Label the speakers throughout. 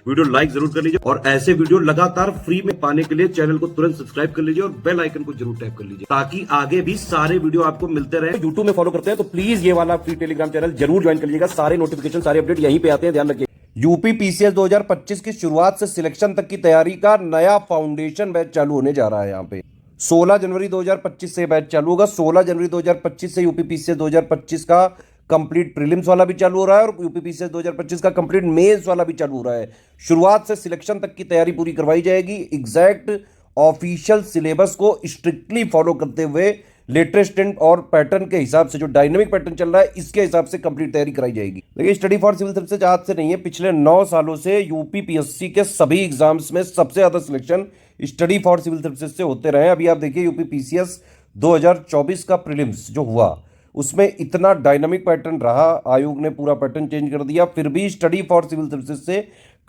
Speaker 1: Video like जरूर कर लीजिए और ऐसे वीडियो लगातार फ्री में पाने के लिए चैनल को तुरंत सब्सक्राइब कर लीजिए और बेल आइकन को जरूर टैप कर लीजिए ताकि आगे भी सारे वीडियो आपको मिलते रहे।
Speaker 2: यूट्यूब में फॉलो करते हैं तो प्लीज ये वाला फ्री टेलीग्राम चैनल जरूर ज्वाइन कर लीजिएगा। सारे नोटिफिकेशन सारे अपडेट यहीं पे आते हैं, ध्यान रखिए। यूपी पीसीएस 2025 की शुरुआत से सिलेक्शन तक की तैयारी का नया फाउंडेशन बैच चालू होने जा रहा है। यहाँ पे 16 जनवरी 2025 से बैच चालू होगा। 16 जनवरी 2025 से यूपी पीसीएस 2025 का कंप्लीट प्रीलिम्स वाला भी चालू हो रहा है और यूपी पीसीएस 2025 का कंप्लीट मेंस वाला भी चालू हो रहा है। शुरुआत से सिलेक्शन तक की तैयारी पूरी करवाई जाएगी। एग्जैक्ट ऑफिशियल सिलेबस को स्ट्रिक्टली फॉलो करते हुए लेटेस्ट ट्रेंड और पैटर्न के हिसाब से जो डायनेमिक पैटर्न चल रहा है इसके हिसाब से कंप्लीट तैयारी कराई जाएगी। देखिए, स्टडी फॉर सिविल सर्विसेज आज से नहीं है, पिछले 9 सालों से यूपी पीएससी के सभी एग्जाम्स में सबसे ज्यादा selection study for civil services से होते रहे। अभी आप देखिए यूपी पीसीएस 2024 का प्रीलिम्स जो हुआ उसमें इतना डायनामिक पैटर्न रहा, आयोग ने पूरा पैटर्न चेंज कर दिया, फिर भी स्टडी फॉर सिविल सर्विसेज से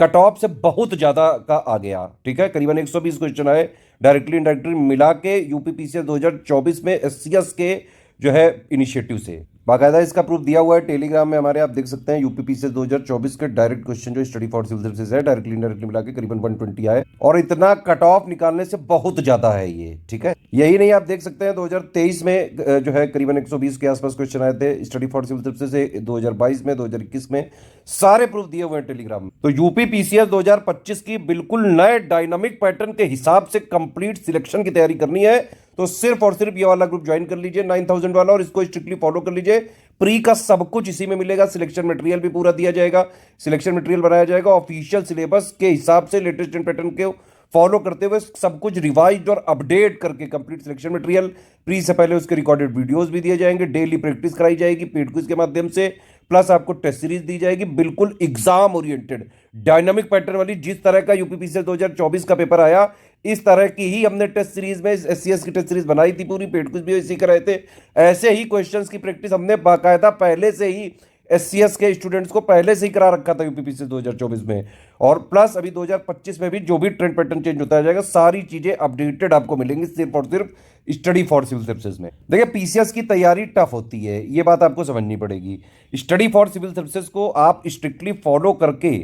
Speaker 2: कट ऑफ से बहुत ज्यादा का आ गया। ठीक है, करीबन 120 क्वेश्चन आए डायरेक्टली इनडायरेक्टली मिला के यूपी पीसीएस 2024 में एससीएस के जो है इनिशिएटिव से। बाकायदा इसका प्रूफ दिया हुआ है टेलीग्राम में हमारे, आप देख सकते हैं। यूपी पीसीएस 2024 के डायरेक्ट क्वेश्चन जो स्टडी फॉर सिविल सर्विसेज है डायरेक्टली इनडायरेक्टली मिला के करीबन 120 आए और इतना कट ऑफ निकालने से बहुत ज्यादा है ये। ठीक है, यही नहीं, आप देख सकते हैं 2023 में जो है करीबन 120 के आसपास क्वेश्चन आए थे स्टडी फॉर सिविल सर्विसेज से। 2022 में, 2021 में सारे प्रूफ दिए हुए हैं टेलीग्राम में। तो यूपी पीसीएस 2025 की बिल्कुल नए डायनामिक पैटर्न के हिसाब से कंप्लीट सिलेक्शन की तैयारी करनी है तो सिर्फ और सिर्फ ये वाला ग्रुप ज्वाइन कर लीजिए 9000 वाला और इसको स्ट्रिक्टली फॉलो कर लीजिए। प्री का सब कुछ इसी में मिलेगा, सिलेक्शन मटेरियल भी पूरा दिया जाएगा, सिलेक्शन मटेरियल बनाया जाएगा ऑफिशियल सिलेबस के हिसाब से लेटेस्ट पैटर्न के फॉलो करते हुए सब कुछ रिवाइज और अपडेट करके कंप्लीट सिलेक्शन मटेरियल। प्री से पहले उसके रिकॉर्डेड वीडियोस भी दिए जाएंगे, डेली प्रैक्टिस कराई जाएगी पेड क्विज के माध्यम से, प्लस आपको टेस्ट सीरीज दी जाएगी बिल्कुल एग्जाम ओरिएंटेड डायनामिक पैटर्न वाली। जिस तरह का यूपी पीसीएस 2024 का पेपर आया इस तरह की ही हमने टेस्ट सीरीज में एससीएस की टेस्ट सीरीज बनाई थी, पूरी पेड क्विज भी इसी कर रहे थे। ऐसे ही क्वेश्चंस की प्रैक्टिस हमने बाकायदा पहले से ही एससीएस के स्टूडेंट्स को पहले से ही करा रखा था यूपी पीसीएस 2024 में। और प्लस अभी 2025 में भी जो भी ट्रेंड पैटर्न चेंज होता जाएगा सारी चीजें अपडेटेड आपको मिलेंगी सिर्फ और सिर्फ स्टडी फॉर सिविल सर्विसेज में। देखिए, पीसीएस की तैयारी टफ होती है, ये बात आपको समझनी पड़ेगी। स्टडी फॉर सिविल सर्विसेज को आप स्ट्रिक्टली फॉलो करके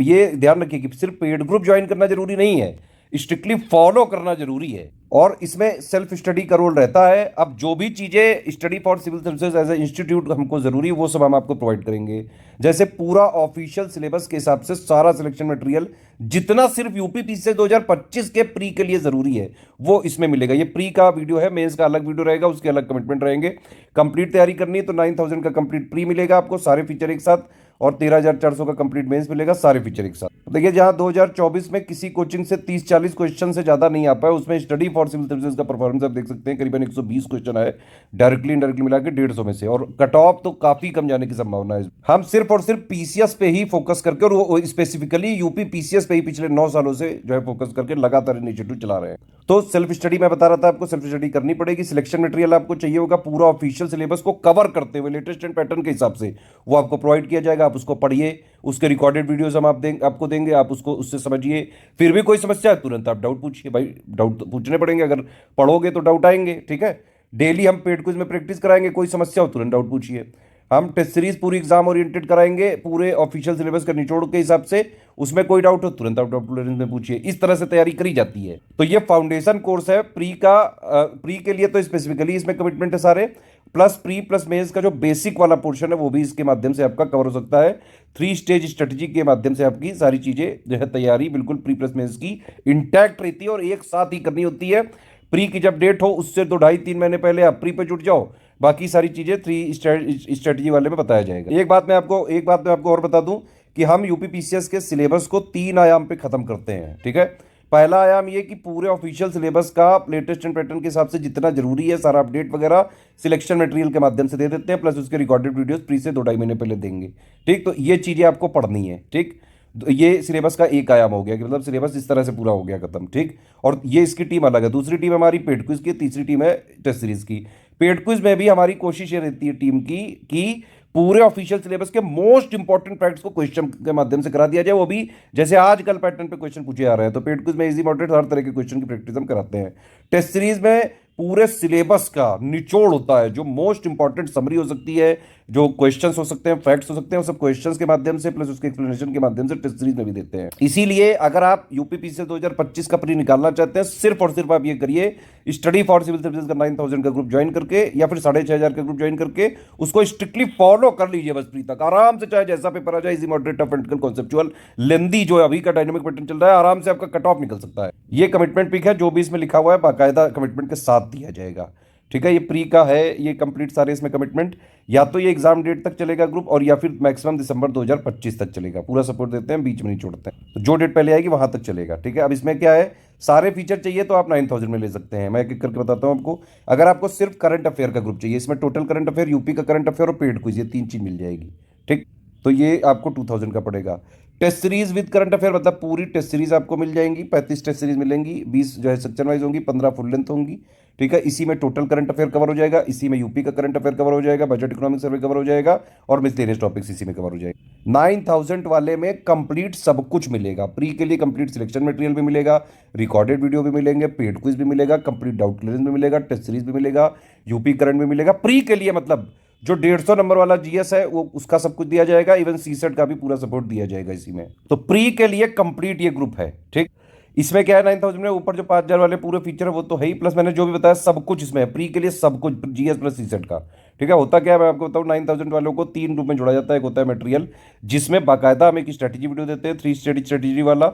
Speaker 2: ये ध्यान रखिए कि सिर्फ पेड ग्रुप ज्वाइन करना जरूरी नहीं है, स्ट्रिक्टली फॉलो करना जरूरी है और इसमें सेल्फ स्टडी का रोल रहता है। अब जो भी चीजें study for civil services as a institute हमको जरूरी है वो सब हम आपको प्रोवाइड करेंगे। जैसे पूरा ऑफिशियल सिलेबस के हिसाब से सारा सिलेक्शन मटेरियल जितना सिर्फ यूपी पीसीएस 2025 के प्री के लिए जरूरी है वो इसमें मिलेगा। ये प्री का वीडियो है, मेंस का अलग वीडियो रहेगा, उसके अलग कमिटमेंट रहेंगे। कंप्लीट तैयारी करनी है तो 9000 का कंप्लीट प्री मिलेगा आपको सारे फीचर एक साथ और 13400 का कंप्लीट मेंस मिलेगा सारे फीचर एक साथ। देखिए, जहां 2024 में किसी कोचिंग से 30-40 क्वेश्चन से ज्यादा नहीं आ पाए उसमें स्टडी फॉर सिविल सर्विसेज का परफॉर्मेंस आप देख सकते हैं करीबन 120 क्वेश्चन आए डायरेक्टली इनडायरेक्टली मिला के 150 में से और कट ऑफ तो काफी कम जाने की संभावना है। हम सिर्फ और सिर्फ पीसीएस पे ही फोकस करके और वो स्पेसिफिकली यूपी पीसीएस पे ही पिछले 9 सालों से जो है फोकस करके लगातार इनिशिएटिव चला रहे हैं। तो सेल्फ स्टडी मैं बता रहा था आपको, सेल्फ स्टडी करनी पड़ेगी। सिलेक्शन मटेरियल आपको चाहिए होगा पूरा ऑफिशियल सिलेबस को कवर करते हुए लेटेस्ट पैटर्न के हिसाब से वो आपको प्रोवाइड किया जाएगा। आप उसको पढ़िए, उसके रिकॉर्डेड वीडियोस हम आपको देंगे, आप उसको उससे समझिए। फिर भी कोई समस्या है तुरंत आप डाउट पूछिए, भाई डाउट पूछने पड़ेंगे, अगर पढ़ोगे तो डाउट आएंगे। ठीक है, डेली हम पेड क्विज में प्रैक्टिस कराएंगे, कोई समस्या हो तुरंत डाउट पूछिए। हम टेस्ट सीरीज पूरी एग्जाम ओरिएंटेड कराएंगे पूरे ऑफिशियल सिलेबस का निचोड़ के हिसाब से, उसमें कोई डाउट हो तुरंत आप डाउट में पूछिए। इस तरह से तैयारी करी जाती है। तो ये फाउंडेशन कोर्स है प्री का। प्री के लिए तो स्पेसिफिकली इसमें कमिटमेंट है सारे, प्लस प्री प्लस मेंस का जो बेसिक वाला पोर्शन है वो भी इसके माध्यम से आपका कवर हो सकता है। 3 स्टेज स्ट्रेटजी के माध्यम से आपकी सारी चीजें जो है तैयारी बिल्कुल प्री प्लस मेंस की इंटैक्ट रहती है और एक साथ ही करनी होती है। प्री की जब डेट हो उससे 2-2.5-3 महीने पहले आप प्री पे जुट जाओ, बाकी सारी चीजें 3 स्ट्रेटजी वाले में बताया जाएगा। एक बात मैं आपको और बता दूं कि हम यूपी पीसीएस के सिलेबस को 3 आयाम पे खत्म करते हैं। ठीक है, पहला आयाम ये कि पूरे ऑफिशियल सिलेबस का लेटेस्ट पैटर्न के हिसाब से जितना जरूरी है सारा अपडेट वगैरह सिलेक्शन मटेरियल के माध्यम से दे देते हैं, प्लस उसके रिकॉर्डेड वीडियोस प्री से 2-2.5 महीने पहले देंगे। ठीक, तो ये चीजें आपको पढ़नी है। ठीक, ये सिलेबस का एक आयाम हो गया कि मतलब सिलेबस इस तरह से पूरा हो गया खत्म। ठीक, और ये इसकी टीम अलग है, दूसरी टीम हमारी पेड क्विज की, तीसरी टीम है टेस्ट सीरीज की। पेड क्विज में भी हमारी कोशिश ये रहती है टीम की कि पूरे ऑफिशियल सिलेबस के मोस्ट इंपॉर्टेंट फैक्ट्स को क्वेश्चन के माध्यम से करा दिया जाए, वो भी जैसे आजकल पैटर्न पे क्वेश्चन पूछे जा रहे हैं। तो पेड क्विज में इजी मॉडरेट हर तरह के क्वेश्चन की प्रैक्टिस हम कराते हैं। टेस्ट सीरीज में पूरे सिलेबस का निचोड़ होता है, जो मोस्ट इंपॉर्टेंट समरी हो सकती है जो क्वेश्चंस हो सकते हैं, फैक्ट्स हो सकते हैं, वो सब क्वेश्चंस के माध्यम से प्लस उसके एक्सप्लेनेशन के माध्यम से टेस्ट सीरीज में भी देते हैं। इसीलिए अगर आप यूपीपीसीएस 2025 का प्री निकालना चाहते हैं, सिर्फ और सिर्फ आप ये करिए, स्टडी फॉर सिविल सर्विसेज का 9000 का ग्रुप ज्वाइन करके या फिर 6500 का ग्रुप ज्वाइन करके उसको स्ट्रिक्टली फॉलो कर लीजिए बस प्री तक। आराम से चाहे जैसा पेपर आ जाए, easy moderate tough and conceptual lengthy जो अभी का डायनामिक पैटर्न चल रहा है, आराम से आपका कट ऑफ निकल सकता है। ये कमिटमेंट पिक है, जो भी इसमें लिखा हुआ है बाकायदा कमिटमेंट के साथ दिया जाएगा। ठीक है, ये प्री का है, ये कंप्लीट सारे इसमें कमिटमेंट, या तो ये एग्जाम डेट तक चलेगा ग्रुप और या फिर मैक्सिमम दिसंबर 2025 तक चलेगा। पूरा सपोर्ट देते हैं, बीच में नहीं छोड़ते हैं, तो जो डेट पहले आएगी वहां तक चलेगा। ठीक है, अब इसमें क्या है, सारे फीचर चाहिए तो आप 9000 में ले सकते हैं। मैं एक एक करके बताता हूं आपको। अगर आपको सिर्फ करंट अफेयर का ग्रुप चाहिए, इसमें टोटल करंट अफेयर, यूपी का करंट अफेयर और पेड क्विज, ये 3 चीज मिल जाएगी। ठीक, तो ये आपको 2000 का पड़ेगा। Test series with current affair, मतलब पूरी टेस्ट सीरीज आपको मिल जाएंगी, 35 टेस्ट सीरीज मिलेंगी, 20 जो है सेक्शन वाइज होंगी, 15 फुल लेंथ होंगी। ठीक है, इसी में टोटल करंट अफेयर कवर हो जाएगा, इसी में यूपी का करंट अफेयर कवर हो जाएगा, बजट इकोनॉमिक सर्वे कवर हो जाएगा और मिसलेनियस टॉपिक्स इसी में कवर हो जाएगा। 9000 वाले में कंप्लीट सब कुछ मिलेगा। प्री के लिए कंप्लीट सिलेक्शन मटेरियल भी मिलेगा, रिकॉर्डेड वीडियो भी मिलेंगे, पेड क्विज भी मिलेगा, कंप्लीट डाउट क्लियरेंस भी मिलेगा, टेस्ट सीरीज भी मिलेगा, यूपी करंट भी मिलेगा। प्री के लिए मतलब जो 150 नंबर वाला जीएस है वो उसका सब कुछ दिया जाएगा, इवन सीसेट का भी पूरा सपोर्ट दिया जाएगा इसी में। तो प्री के लिए कंप्लीट ये ग्रुप है। ठीक, इसमें क्या है 9000 में ऊपर जो 5000 वाले पूरे फीचर है वो तो है ही, प्लस मैंने जो भी बताया सब कुछ इसमें है। प्री के लिए सब कुछ जीएस प्लस सीसेट का। ठीक है, होता क्या है मैं आपको बताऊं, 9000 वालों को 3 ग्रुप में जोड़ा जाता है। एक होता है मटेरियल, जिसमें बाकायदा हम एक स्ट्रेटेजी वीडियो देते हैं, 3 स्ट्रेटेजी वाला,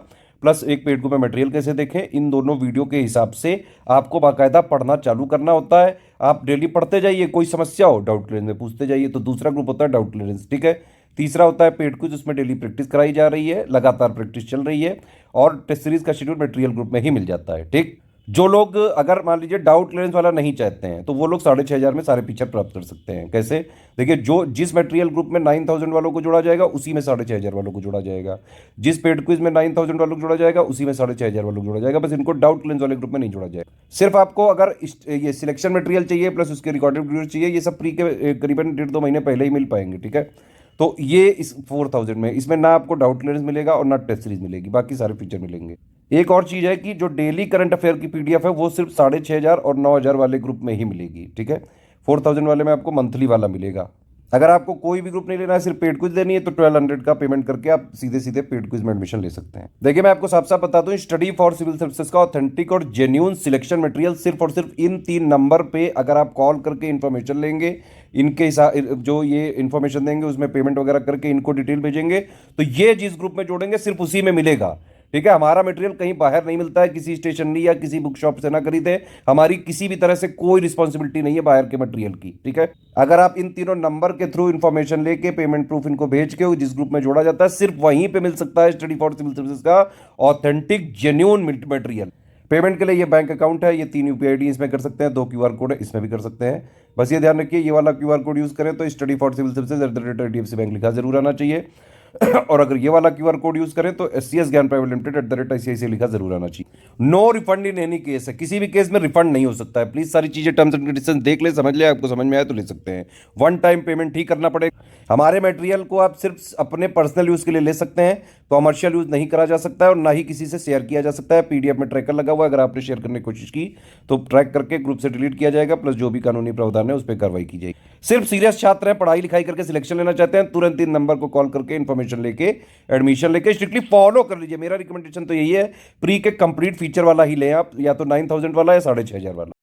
Speaker 2: प्लस एक पेड ग्रुप में मटेरियल कैसे देखें। इन दोनों वीडियो के हिसाब से आपको बाकायदा पढ़ना चालू करना होता है। आप डेली पढ़ते जाइए, कोई समस्या हो डाउट क्लियरेंस में पूछते जाइए। तो दूसरा ग्रुप होता है डाउट क्लियरेंस। ठीक है, तीसरा होता है पेड क्विज, उसमें डेली प्रैक्टिस कराई जा रही है, लगातार प्रैक्टिस चल रही है और टेस्ट सीरीज का शेड्यूल मटेरियल ग्रुप में ही मिल जाता है। ठीक, जो लोग अगर मान लीजिए डाउट क्लियरेंस वाला नहीं चाहते हैं तो वो लोग 6500 में सारे फीचर प्राप्त कर सकते हैं। कैसे, देखिए, जो जिस मटेरियल ग्रुप में 9000 वालों को जोड़ा जाएगा उसी में 6500 वालों को जोड़ा जाएगा, जिस पेड क्विज में 9000 वालों को जोड़ा जाएगा उसी में 6500 वालों को जोड़ा जाएगा। बस इनको डाउट क्लियरेंस वाले ग्रुप में नहीं जोड़ा जाएगा। सिर्फ आपको अगर ये सिलेक्शन मटेरियल चाहिए प्लस उसके रिकॉर्डेड वीडियो चाहिए, ये सब प्री के करीबन 1.5-2 महीने पहले ही मिल पाएंगे। ठीक है, तो ये इस 4000 में, इसमें ना आपको डाउट क्लियरेंस मिलेगा और ना टेस्ट सीरीज मिलेगी, बाकी सारे फीचर मिलेंगे। एक और चीज है कि जो डेली करंट अफेयर की पीडीएफ है वो सिर्फ 6500 और 9000 वाले ग्रुप में ही मिलेगी। ठीक है, 4000 वाले में आपको मंथली वाला मिलेगा। अगर आपको कोई भी ग्रुप नहीं लेना है, सिर्फ पेड क्विज लेनी है, तो 1200 का पेमेंट करके आप सीधे सीधे पेड क्विज में एडमिशन ले सकते हैं। देखिए, मैं आपको साफ साफ बता दूं, स्टडी फॉर सिविल सर्विसेज का ऑथेंटिक और जेन्युइन सिलेक्शन मटेरियल सिर्फ और सिर्फ इन 3 नंबर पे अगर आप कॉल करके इन्फॉर्मेशन लेंगे, इनके जो ये इन्फॉर्मेशन देंगे उसमें पेमेंट वगैरह करके इनको डिटेल भेजेंगे, तो ये जिस ग्रुप में जोड़ेंगे सिर्फ उसी में मिलेगा। ठीक है, हमारा मटेरियल कहीं बाहर नहीं मिलता है, किसी स्टेशनरी या किसी बुक शॉप से ना खरीदे। हमारी किसी भी तरह से कोई रिस्पॉन्सिबिलिटी नहीं है बाहर के मटेरियल की। ठीक है, अगर आप इन तीनों नंबर के थ्रू इन्फॉर्मेशन लेके पेमेंट प्रूफ इनको भेज के जिस ग्रुप में जोड़ा जाता है, सिर्फ वहीं पे मिल सकता है स्टडी फॉर सिविल सर्विसेज का ऑथेंटिक जेन्युइन मटेरियल। पेमेंट के लिए ये बैंक अकाउंट है, ये 3 यूपीआई आईडी इसमें कर सकते हैं, 2 क्यूआर कोड है इसमें भी कर सकते हैं। बस ये ध्यान रखिए, ये वाला क्यूआर कोड यूज करें तो study for civil services @HDFC bank लिखा जरूर आना चाहिए और अगर ये वाला क्यूआर कोड यूज करें तो SCS ज्ञान प्राइवेट लिमिटेड @ICICI लिखा जरूर आना चाहिए। No refund in any case है, किसी भी केस में रिफंड नहीं हो सकता है। प्लीज सारी चीजें टर्म्स एंड कंडीशन देख ले, समझ ले, आपको समझ में आया तो ले सकते हैं। 1 टाइम पेमेंट ही करना पड़ेगा। हमारे मटेरियल को आप सिर्फ अपने पर्सनल यूज के लिए ले सकते हैं, कॉमर्शियल यूज नहीं करा जा सकता है और ना ही किसी से शेयर किया जा सकता है। पीडीएफ में ट्रैकर लगा हुआ है, अगर आपने शेयर करने की कोशिश की तो ट्रैक करके ग्रुप से डिलीट किया जाएगा, प्लस जो भी कानूनी प्रावधान है उस पर कार्रवाई की जाएगी। सिर्फ सीरियस छात्र हैं, पढ़ाई लिखाई करके सिलेक्शन लेना चाहते हैं, तुरंत इन नंबर को कॉल करके इन्फॉर्मेशन लेके एडमिशन लेके स्ट्रिक्टली फॉलो कर लीजिए। मेरा रिकमेंडेशन तो यही है, प्री के कंप्लीट फीचर वाला ही लें आप, या तो 9000 वाला या 6500 वाला।